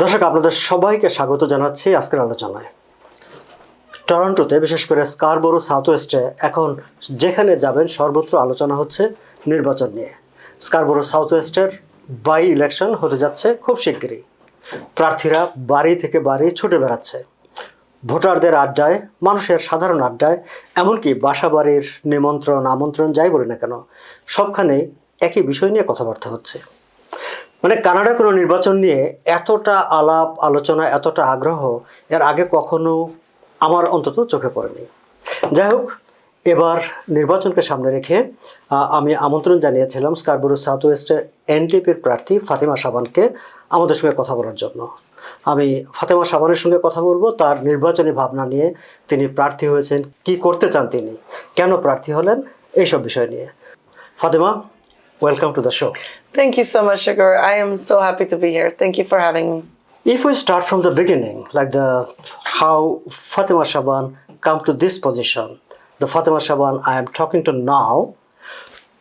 দর্শক আপনাদের সবাইকে স্বাগত জানাচ্ছি আজকের আলোচনায়। টরন্টোতে বিশেষ করে স্কারবোরো সাউথ ওয়েস্টে এখন যেখানে যাবেন সর্বত্র আলোচনা হচ্ছে নির্বাচন নিয়ে। স্কারবোরো সাউথ ওয়েস্টের বাই ইলেকশন হতে যাচ্ছে খুব শিগগিরই। প্রার্থীরা বাড়ি থেকে বাড়ি ছুটে বেড়াচ্ছে, ভোটারদের আড্ডায়, মানুষের সাধারণ আড্ডায়, এমনকি বাসা বাড়ির নিমন্ত্রণ আমন্ত্রণ যাই বলি না কেন, সবখানে একই বিষয় নিয়ে কথাবার্তা হচ্ছে। মানে কানাডার কোনো নির্বাচন নিয়ে এতটা আলাপ আলোচনা, এতটা আগ্রহ এর আগে কখনো আমার অন্তত চোখে পড়েনি। যাই হোক, এবার নির্বাচনকে সামনে রেখে আমি আমন্ত্রণ জানিয়েছিলাম স্কারবোরো সাউথ ওয়েস্টের এনডিপির প্রার্থী ফাতিমা শাবানকে আমাদের সঙ্গে কথা বলার জন্য। আমি ফাতিমা শাবানের সঙ্গে কথা বলবো তার নির্বাচনী ভাবনা নিয়ে, তিনি প্রার্থী হয়েছেন, কি করতে চান তিনি, কেন প্রার্থী হলেন, এইসব বিষয় নিয়ে। Fatima, welcome to the show. Thank you so much, Shikhor. I am so happy to be here. Thank you for having me. If we start from the beginning, like how Fatima Shaban come to this position, the Fatima Shaban I am talking to now,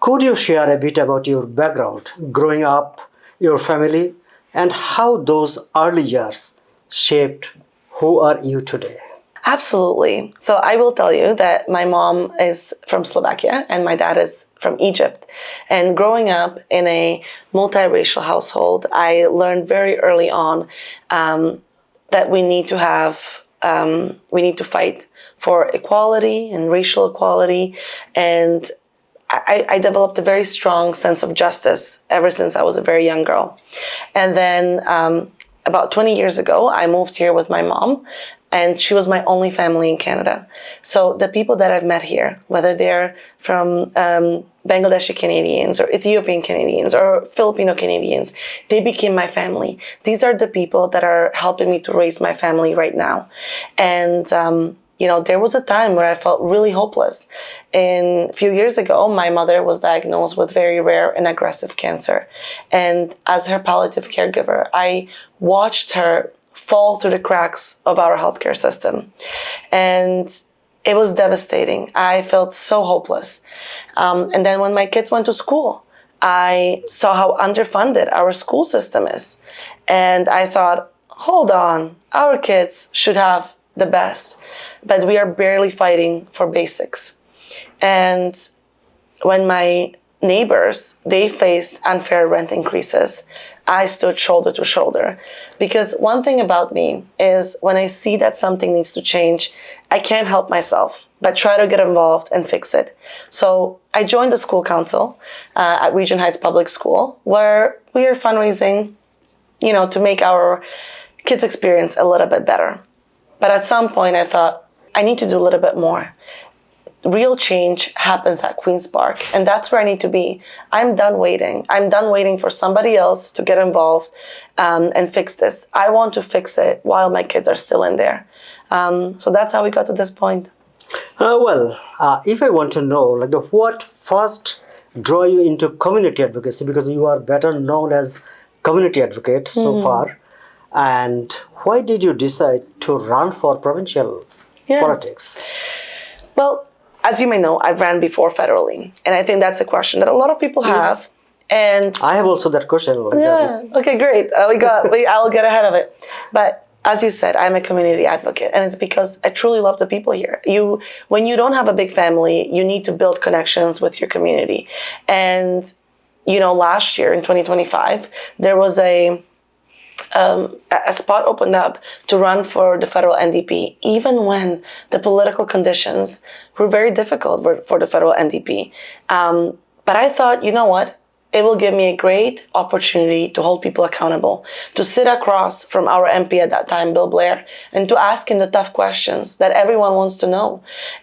could you share a bit about your background, growing up, your family, and how those early years shaped who are you today? Absolutely. So I will tell you that my mom is from Slovakia and my dad is from Egypt. And growing up in a multiracial household, I learned very early on that we need to fight for equality and racial equality. And I developed a very strong sense of justice ever since I was a very young girl. And then about 20 years ago, I moved here with my mom. And she was my only family in Canada. So the people that I've met here, whether they're from Bangladeshi Canadians or Ethiopian Canadians or Filipino Canadians, they became my family. These are the people that are helping me to raise my family right now. And, there was a time where I felt really hopeless. And a few years ago, my mother was diagnosed with very rare and aggressive cancer. And as her palliative caregiver, I watched her fall through the cracks of our healthcare system. And it was devastating. I felt so hopeless. And then when my kids went to school, I saw how underfunded our school system is. And I thought, hold on, our kids should have the best, but we are barely fighting for basics. And when my neighbors, they faced unfair rent increases, I stood shoulder to shoulder. Because one thing about me is when I see that something needs to change, I can't help myself, but try to get involved and fix it. So I joined the school council at Regent Heights Public School, where we are fundraising, to make our kids' experience a little bit better. But at some point I thought, I need to do a little bit more. Real change happens at Queen's Park, and that's where I need to be. I'm done waiting. I'm done waiting for somebody else to get involved and fix this. I want to fix it while my kids are still in there. So that's how we got to this point. If I want to know, what first draw you into community advocacy, because you are better known as community advocate so far, and why did you decide to run for provincial politics? Well, as you may know, I've ran before federally, and I think that's a question that a lot of people have. And I have also that question. Okay, great. I'll get ahead of it. But as you said, I'm a community advocate, and it's because I truly love the people here. When you don't have a big family, you need to build connections with your community. And last year in 2025, there was a spot opened up to run for the federal NDP, even when the political conditions were very difficult for the federal NDP. But I thought, you know what? It will give me a great opportunity to hold people accountable, to sit across from our MP at that time, Bill Blair, and to ask him the tough questions that everyone wants to know.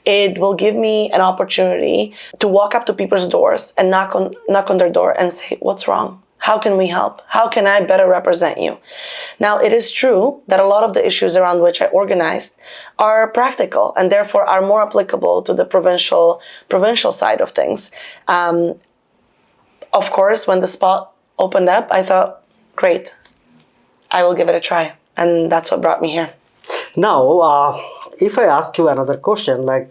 It will give me an opportunity to walk up to people's doors and knock on their door and say, what's wrong? How can we help? How can I better represent you? Now, it is true that a lot of the issues around which I organized are practical and therefore are more applicable to the provincial side of things. Of course, when the spot opened up, I thought, great, I will give it a try. And that's what brought me here. Now, if I ask you another question, like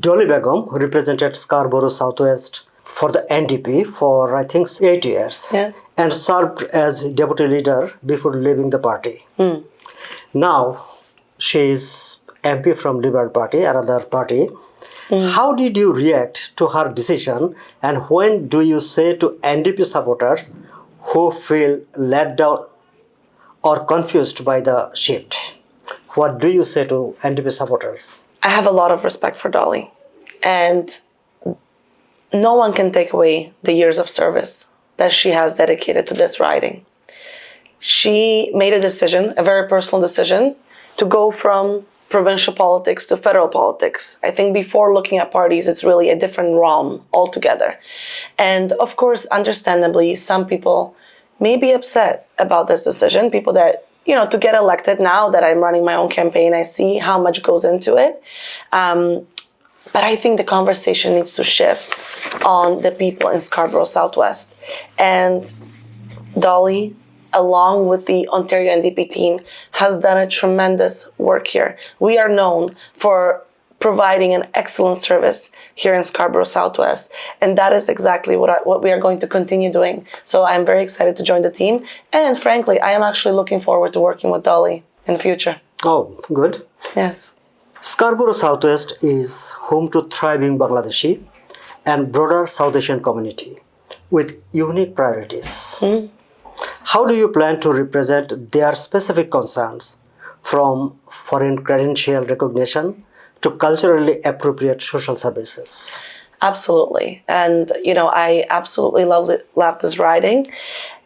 Dolly Begum, who represented Scarborough Southwest for the NDP for, I think, 8 years. Yeah. and served as deputy leader before leaving the party. Now she is MP from Liberal Party, another party. How did you react to her decision, and when do you say to NDP supporters who feel let down or confused by the shift? What do you say to NDP supporters? I have a lot of respect for Dolly, and no one can take away the years of service that she has dedicated to this riding. She made a decision, a very personal decision, to go from provincial politics to federal politics. I think before looking at parties, it's really a different realm altogether. And of course, understandably, some people may be upset about this decision. People that, to get elected, now that I'm running my own campaign, I see how much goes into it. But I think the conversation needs to shift on the people in Scarborough Southwest. And Dolly, along with the Ontario NDP team, has done a tremendous work here. We are known for providing an excellent service here in Scarborough Southwest, and that is exactly what we are going to continue doing. So I'm very excited to join the team, and frankly, I am actually looking forward to working with Dolly in the future. Oh, good. Yes. Scarborough Southwest is home to thriving Bangladeshi and broader South Asian community with unique priorities. How do you plan to represent their specific concerns, from foreign credential recognition to culturally appropriate social services? Absolutely. And, I absolutely love this riding.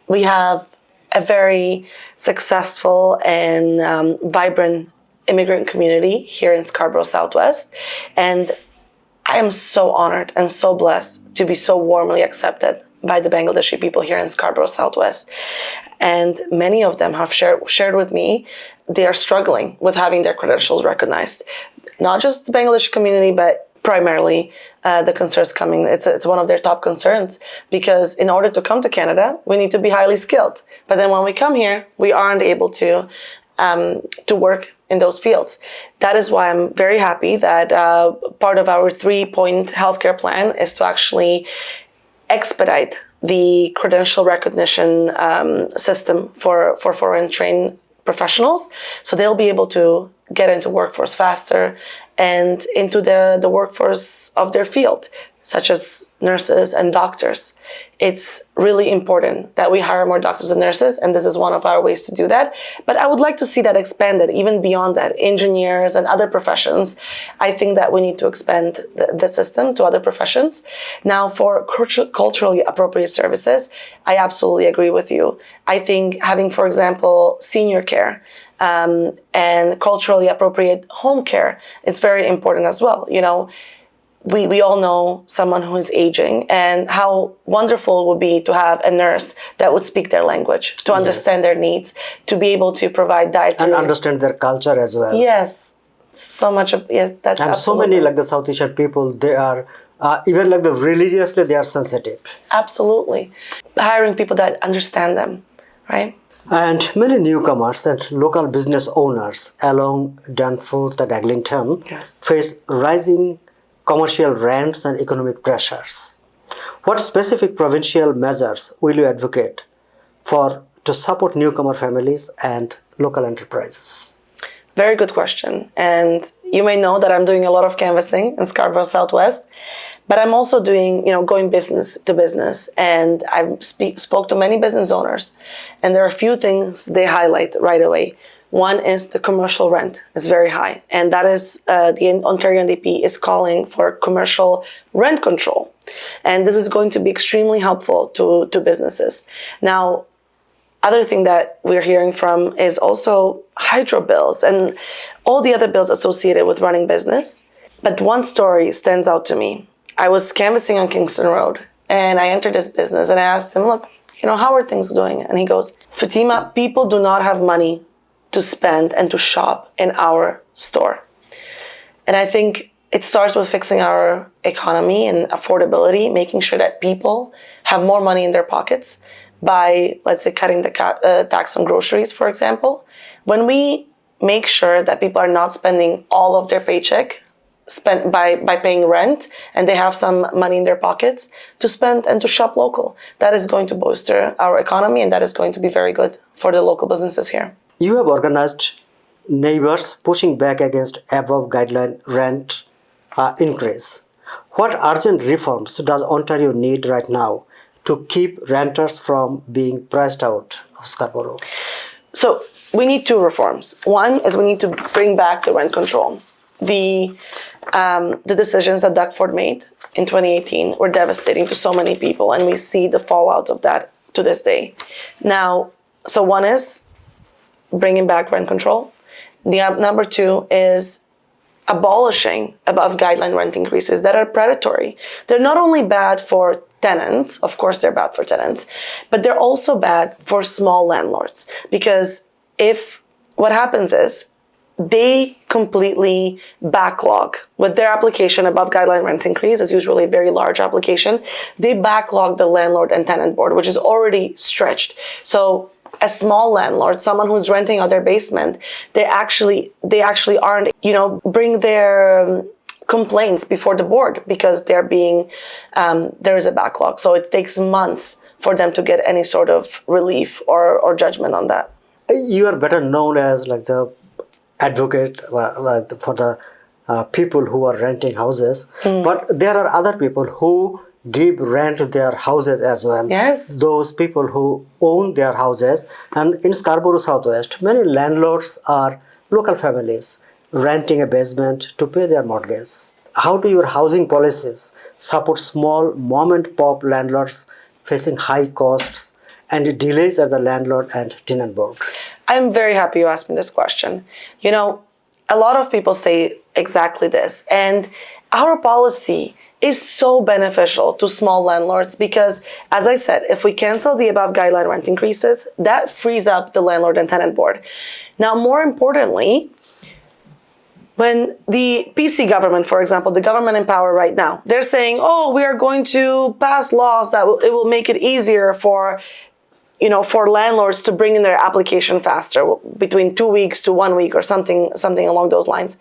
We have a very successful and vibrant immigrant community here in Scarborough Southwest. And I am so honored and so blessed to be so warmly accepted by the Bangladeshi people here in Scarborough Southwest. And many of them have shared with me they are struggling with having their credentials recognized. Not just the Bangladeshi community, but primarily the concerns coming. It's one of their top concerns, because in order to come to Canada, we need to be highly skilled. But then when we come here, we aren't able to work in those fields. That is why I'm very happy that part of our 3-point healthcare plan is to actually expedite the credential recognition system for foreign trained professionals, so they'll be able to get into workforce faster and into the workforce of their field, such as nurses and doctors. It's really important that we hire more doctors and nurses, and this is one of our ways to do that. But I would like to see that expanded even beyond that. Engineers and other professions, I think that we need to expand the system to other professions. Now, for culturally appropriate services, I absolutely agree with you. I think having, for example, senior care and culturally appropriate home care is very important as well. We all know someone who is aging, and how wonderful it would be to have a nurse that would speak their language, to understand their needs, to be able to provide dietary... And understand their culture as well. Yes. So much of... Yes, that's and absolutely. So many, like the South Asian people, they are, even like the religiously, they are sensitive. Absolutely. Hiring people that understand them, right? And many newcomers and local business owners along Danforth and Eglinton face rising commercial rents and economic pressures. What specific provincial measures will you advocate for to support newcomer families and local enterprises? Very good question. And you may know that I'm doing a lot of canvassing in Scarborough Southwest, but I'm also doing, going business to business. And I spoke to many business owners, and there are a few things they highlight right away. One is the commercial rent is very high, and that is the Ontario NDP is calling for commercial rent control. And this is going to be extremely helpful to businesses. Now, other thing that we're hearing from is also hydro bills and all the other bills associated with running business. But one story stands out to me. I was canvassing on Kingston Road, and I entered this business, and I asked him, look, how are things doing? And he goes, Fatima, people do not have money to spend and to shop in our store. And I think it starts with fixing our economy and affordability, making sure that people have more money in their pockets by, let's say, cutting the tax on groceries, for example. When we make sure that people are not spending all of their paycheck spend by paying rent, and they have some money in their pockets to spend and to shop local. That is going to bolster our economy, and that is going to be very good for the local businesses here. You have organized neighbors pushing back against above guideline rent increase. What urgent reforms does Ontario need right now to keep renters from being priced out of Scarborough? So we need two reforms. One is we need to bring back the rent control. The decisions that Doug Ford made in 2018 were devastating to so many people, and we see the fallout of that to this day. Now, so one is bringing back rent control. Number two is abolishing above guideline rent increases that are predatory. They're not only bad for tenants, of course they're bad for tenants, but they're also bad for small landlords, because if what happens is they completely backlog with their application above guideline rent increase, is usually a very large application, they backlog the landlord and tenant board, which is already stretched. So a small landlord, someone who's renting out their basement, they actually aren't, bring their complaints before the board because they're being, there is a backlog. So it takes months for them to get any sort of relief or judgment on that. You are better known as like the advocate for the people who are renting houses, but there are other people who give rent their houses as well. Yes. Those people who own their houses, and in Scarborough Southwest, many landlords are local families renting a basement to pay their mortgage. How do your housing policies support small mom-and-pop landlords facing high costs and delays at the landlord and tenant board? I'm very happy you asked me this question. A lot of people say exactly this, and our policy is so beneficial to small landlords because, as I said, if we cancel the above guideline rent increases, that frees up the landlord and tenant board. Now, more importantly, when the PC government, for example, the government in power right now, they're saying, oh, we are going to pass laws that it will make it easier for landlords to bring in their application faster, between 2 weeks to 1 week or something along those lines.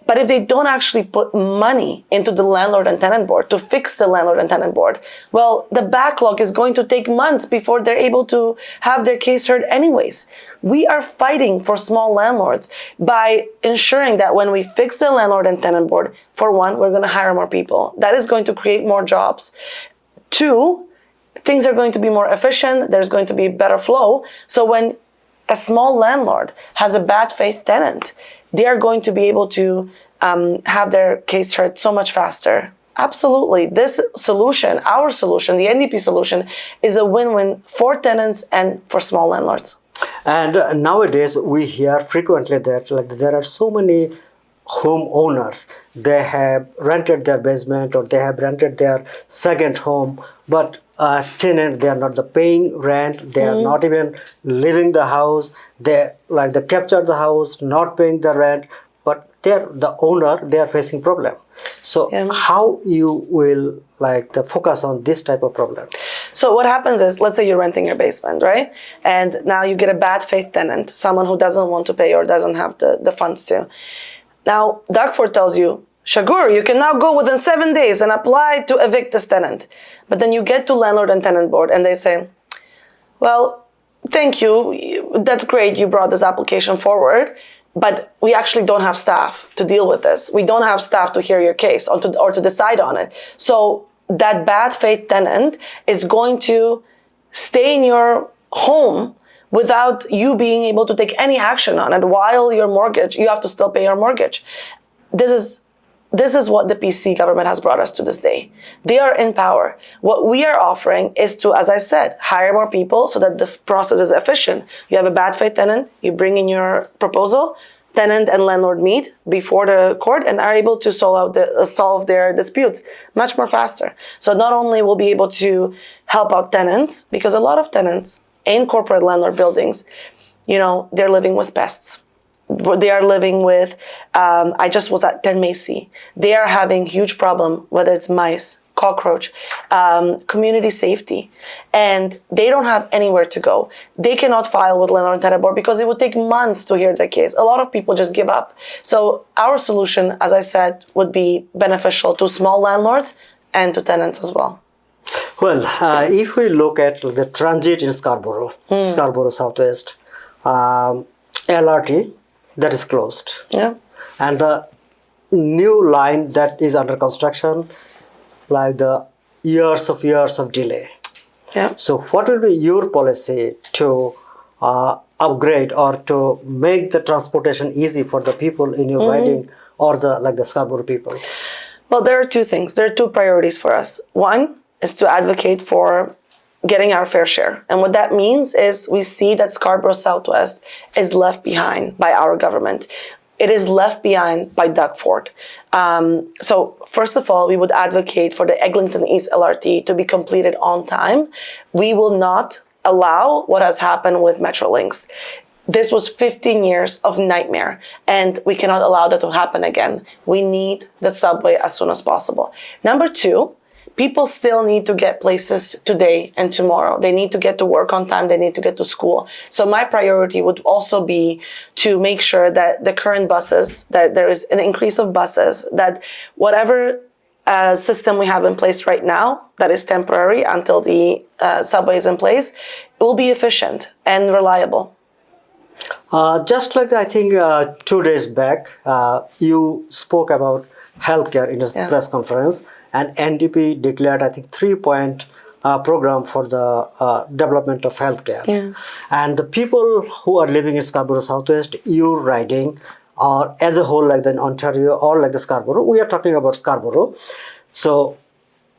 But if they don't actually put money into the landlord and tenant board to fix the landlord and tenant board, well, the backlog is going to take months before they're able to have their case heard anyways. We are fighting for small landlords by ensuring that when we fix the landlord and tenant board, for one, we're going to hire more people. That is going to create more jobs. Two, things are going to be more efficient. There's going to be better flow. So when a small landlord has a bad faith tenant, they are going to be able to have their case heard so much faster. Absolutely. This solution, our solution, the NDP solution, is a win-win for tenants and for small landlords. And nowadays we hear frequently that there are so many homeowners, they have rented their basement or they have rented their second home, but tenant, they are not paying rent, they are not even leaving the house, they capture the house, not paying the rent, but the owner, they are facing problem. So how you will focus on this type of problem? So what happens is, let's say you're renting your basement, right? And now you get a bad faith tenant, someone who doesn't want to pay or doesn't have the funds to. Now, Doug Ford tells you, Shikhor, you can now go within 7 days and apply to evict this tenant. But then you get to landlord and tenant board and they say, well, thank you. That's great. You brought this application forward, but we actually don't have staff to deal with this. We don't have staff to hear your case or to decide on it. So that bad faith tenant is going to stay in your home without you being able to take any action on it while you have to still pay your mortgage. This is what the PC government has brought us to this day. They are in power. What we are offering is to, as I said, hire more people so that the process is efficient. You have a bad faith tenant, you bring in your proposal, tenant and landlord meet before the court and are able to solve their disputes much more faster. So not only will be able to help out tenants, because a lot of tenants in corporate landlord buildings, they're living with pests. They are living with, I just was at 10 Macy. They are having huge problem, whether it's mice, cockroach, community safety, and they don't have anywhere to go. They cannot file with landlord and tenant board because it would take months to hear their case. A lot of people just give up. So our solution, as I said, would be beneficial to small landlords and to tenants as well. Well, if we look at the transit in Scarborough Southwest, LRT that is closed, Yeah. and the new line that is under construction, like the years of delay. Yeah. So what will be your policy to upgrade or to make the transportation easy for the people in your riding or the Scarborough people? Well, there are two things. There are two priorities for us. One is to advocate for getting our fair share. And what that means is we see that Scarborough Southwest is left behind by our government. It is left behind by Doug Ford. So first of all, we would advocate for the Eglinton East LRT to be completed on time. We will not allow what has happened with Metrolinx. This was 15 years of nightmare, and we cannot allow that to happen again. We need the subway as soon as possible. Number two, people still need to get places today and tomorrow. They need to get to work on time. They need to get to school. So my priority would also be to make sure that the current buses, that there is an increase of buses, that whatever system we have in place right now that is temporary until the subway is in place, it will be efficient and reliable. Just like I think 2 days back, you spoke about healthcare in a press conference, and NDP declared, I think, 3-point program for the development of healthcare. Yes. And the people who are living in Scarborough Southwest, your riding, or as a whole, like the Ontario or like the Scarborough, we are talking about Scarborough. So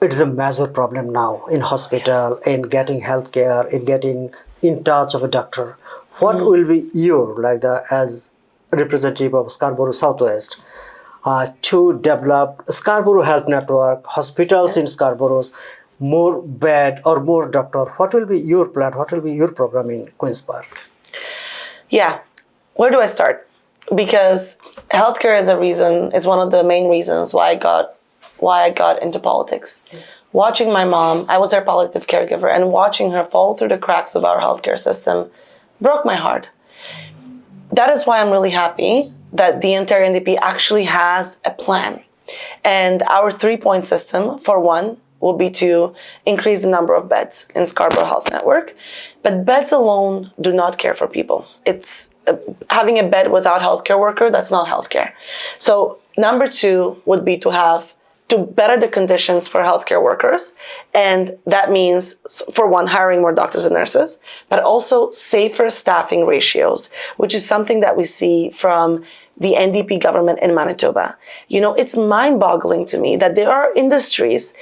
it is a major problem now in hospital, in getting healthcare, in getting in touch of a doctor. What will be your, like as representative of Scarborough Southwest, to develop Scarborough Health Network, hospitals in Scarborough, more bed or more doctor? What will be your plan? What will be your program in Queen's Park? Yeah, where do I start? Because healthcare is one of the main reasons why I got into politics. Watching my mom, I was her palliative caregiver, and watching her fall through the cracks of our healthcare system broke my heart. That is why I'm really happy that the Ontario NDP actually has a plan. And our 3-point system, for one, will be to increase the number of beds in Scarborough Health Network. But beds alone do not care for people. It's having a bed without healthcare worker, that's not healthcare. So number 2 would be to better the conditions for healthcare workers. And that means, for one, hiring more doctors and nurses, but also safer staffing ratios, which is something that we see from the NDP government in Manitoba. You know, it's mind-boggling to me that there are industries,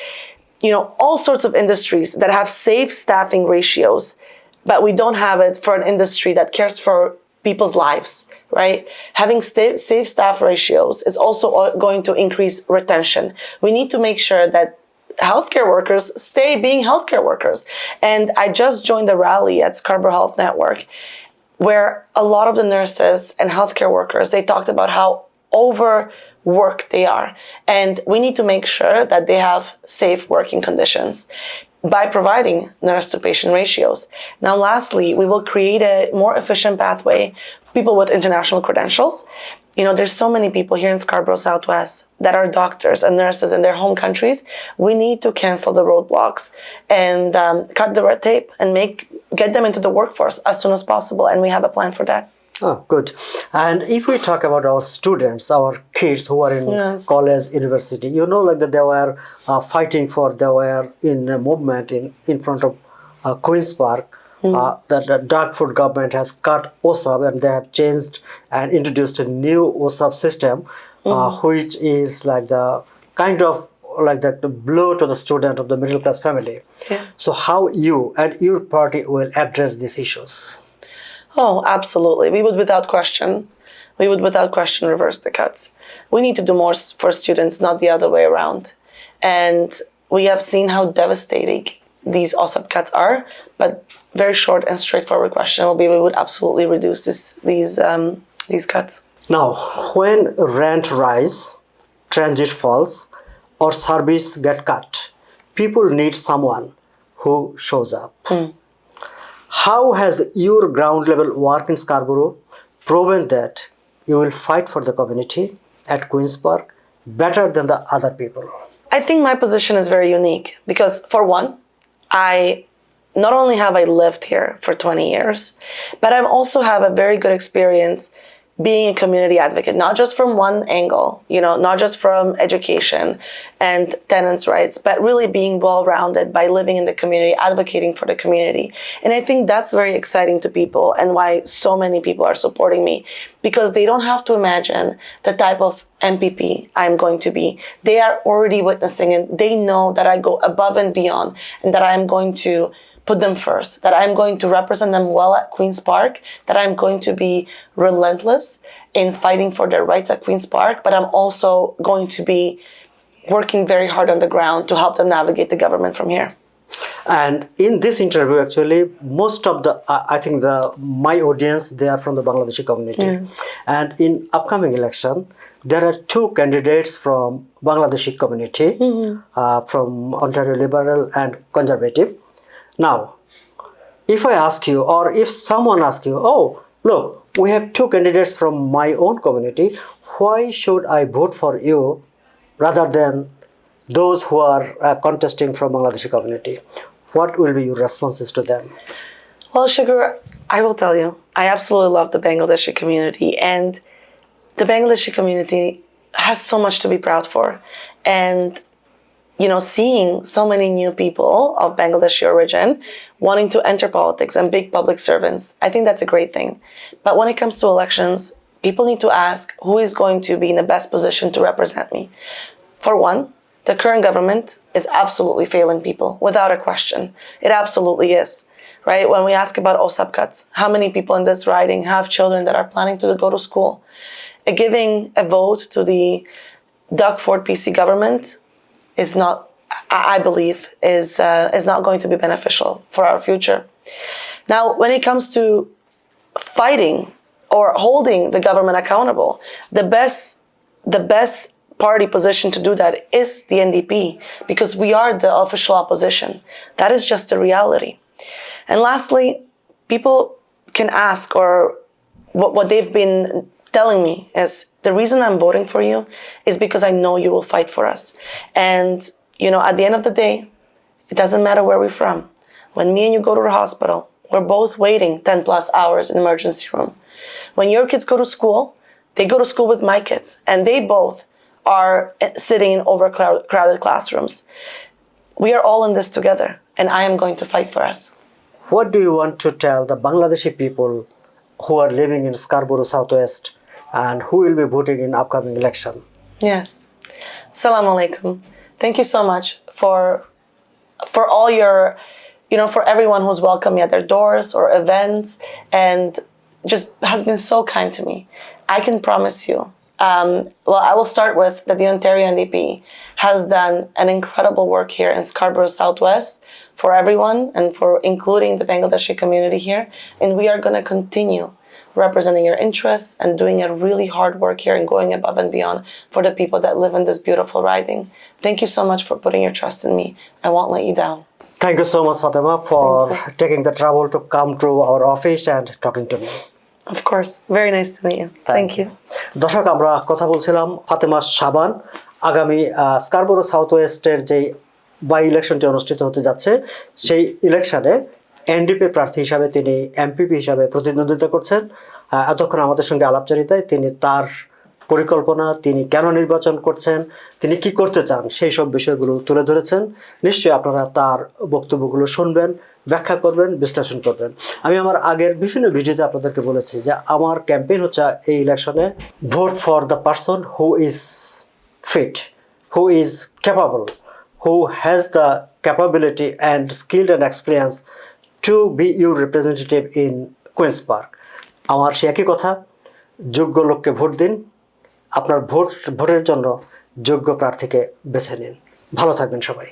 you know, all sorts of industries that have safe staffing ratios, but we don't have it for an industry that cares for people's lives, right? Having safe staff ratios is also going to increase retention. We need to make sure that healthcare workers stay being healthcare workers. And I just joined a rally at Scarborough Health Network where a lot of the nurses and healthcare workers, they talked about how overworked they are. And we need to make sure that they have safe working conditions by providing nurse-to-patient ratios. Now, lastly, we will create a more efficient pathway, people with international credentials. You know, there's so many people here in Scarborough Southwest that are doctors and nurses in their home countries. We need to cancel the roadblocks and cut the red tape and get them into the workforce as soon as possible. And we have a plan for that. Oh, good. And if we talk about our students, our kids who are in college, university, you know, like that they were they were in a movement in front of Queen's Park. That the Darkford government has cut OSAP, and they have changed and introduced a new OSAP system, which is like the kind of like that blow to the student of the middle class family. Yeah. So how you and your party will address these issues? Oh, absolutely. We would without question reverse the cuts. We need to do more for students, not the other way around. And we have seen how devastating these OSAP cuts are, but very short and straightforward question will be, we would absolutely reduce these cuts. Now, when rent rise, transit falls, or service get cut, people need someone who shows up. How has your ground level work in Scarborough proven that you will fight for the community at Queen's Park better than the other people? I think my position is very unique because, for one, I not only have I lived here for 20 years, but I also have a very good experience being a community advocate, not just from one angle, not just from education and tenants' rights, but really being well-rounded by living in the community, advocating for the community. And I think that's very exciting to people and why so many people are supporting me, because they don't have to imagine the type of MPP I'm going to be. They are already witnessing and they know that I go above and beyond and that I'm going to put them first, that I'm going to represent them well at Queen's Park, that I'm going to be relentless in fighting for their rights at Queen's Park, but I'm also going to be working very hard on the ground to help them navigate the government from here. And in this interview, actually, most of the, I think my audience, they are from the Bangladeshi community. Yes. And in upcoming election, there are two candidates from Bangladeshi community, from Ontario Liberal and Conservative. Now, if I ask you, or if someone asks you, oh, look, we have two candidates from my own community, why should I vote for you rather than those who are contesting from Bangladeshi community? What will be your responses to them? Well, Shikhor, I will tell you, I absolutely love the Bangladeshi community, and the Bangladeshi community has so much to be proud for. And seeing so many new people of Bangladeshi origin wanting to enter politics and big public servants, I think that's a great thing. But when it comes to elections, people need to ask who is going to be in the best position to represent me. For one, the current government is absolutely failing people, without a question. It absolutely is, right? When we ask about OSAP cuts, how many people in this riding have children that are planning to go to school? Giving a vote to the Doug Ford PC government is not, I believe, is not going to be beneficial for our future. Now, when it comes to fighting or holding the government accountable, the best party position to do that is the NDP, because we are the official opposition. That is just the reality. And lastly, people can ask, or what they've been telling me is, the reason I'm voting for you is because I know you will fight for us. And, at the end of the day, it doesn't matter where we're from. When me and you go to the hospital, we're both waiting 10 plus hours in the emergency room. When your kids go to school, they go to school with my kids, and they both are sitting in overcrowded classrooms. We are all in this together, and I am going to fight for us. What do you want to tell the Bangladeshi people who are living in Scarborough Southwest and who will be voting in upcoming election? Yes. Assalamu alaikum. Thank you so much for all your, for everyone who's welcomed me at their doors or events and just has been so kind to me. I can promise you, I will start with that the Ontario NDP has done an incredible work here in Scarborough Southwest for everyone and for including the Bangladeshi community here. And we are going to continue representing your interests and doing a really hard work here and going above and beyond for the people that live in this beautiful riding. Thank you so much for putting your trust in me. I won't let you down. Thank you so much, Fatima, for taking the trouble to come to our office and talking to me. Of course. Very nice to meet you. Thank you. দর্শক, আমরা কথা বলছিলাম ফাতেমা শাবান। আগামী Scarborough south ওয়েস্টের যে by ইলেকশনটি অনুষ্ঠিত হতে যাচ্ছে, সেই ইলেকশনে এনডিপি প্রার্থী হিসাবে তিনি এমপিপি হিসাবে প্রতিদ্বন্দ্বিতা করছেন। এতক্ষণ আমাদের সঙ্গে আলাপচারিতায় তিনি তার পরিকল্পনা, তিনি কেন নির্বাচন করছেন, তিনি কি করতে চান, সেই সব বিষয়গুলো তুলে ধরেছেন। নিশ্চয়ই আপনারা তার বক্তব্যগুলো শুনবেন, ব্যাখ্যা করবেন, বিশ্লেষণ করবেন। আমি আমার আগের বিভিন্ন ভিডিওতে আপনাদেরকে বলেছি যে আমার ক্যাম্পেইন হচ্ছে এই ইলেকশনে vote for the person who is fit, who is capable, who has the capability and skill and experience to be your representative in Queen's Park. আমার সে একই কথা, যোগ্য লোককে ভোট দিন, আপনার ভোটের জন্য যোগ্য প্রার্থীকে বেছে নিন। ভালো থাকবেন সবাই।